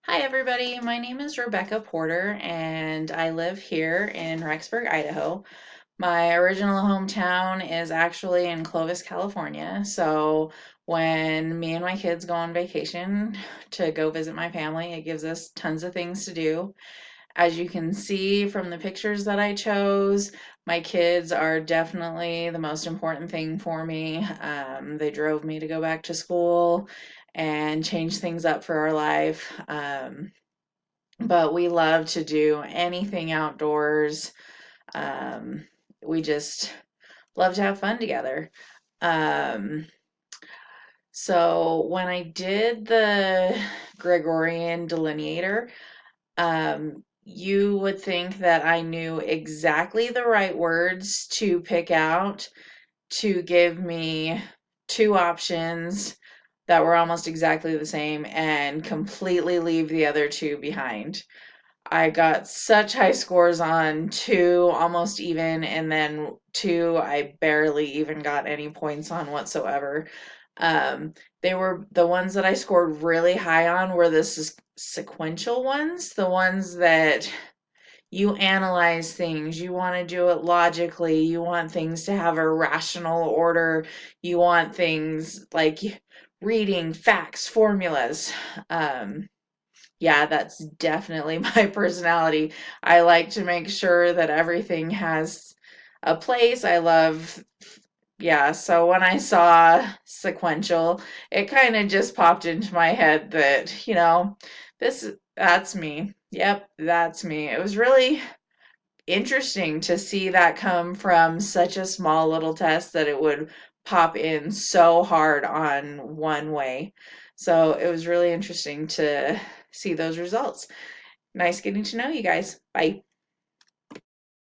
Hi, everybody. My name is Rebecca Porter, and I live here in Rexburg, Idaho. My original hometown is actually in Clovis, California. So when me and my kids go on vacation to go visit my family, it gives us tons of things to do. As you can see from the pictures that I chose, my kids are definitely the most important thing for me. They drove me to go back to school and change things up for our life. But we love to do anything outdoors. Um, we just love to have fun together. Um, so when I did the Gregorian delineator, you would think that I knew exactly the right words to pick out to give me two options that were almost exactly the same and completely leave the other two behind. I got such high scores on two, almost even, and then two, I barely even got any points on whatsoever. Um, they were the ones that I scored really high on were the sequential ones, the ones that you analyze things, you want to do it logically, you want things to have a rational order, you want things like reading facts, formulas. Um, yeah, that's definitely my personality. I like to make sure that everything has a place. I love, yeah, so when I saw sequential, it kind of just popped into my head that, this that's me. Yep, that's me. It was really interesting to see that come from such a small little test that it would pop in so hard on one way. So it was really interesting to see those results. Nice getting to know you guys. Bye.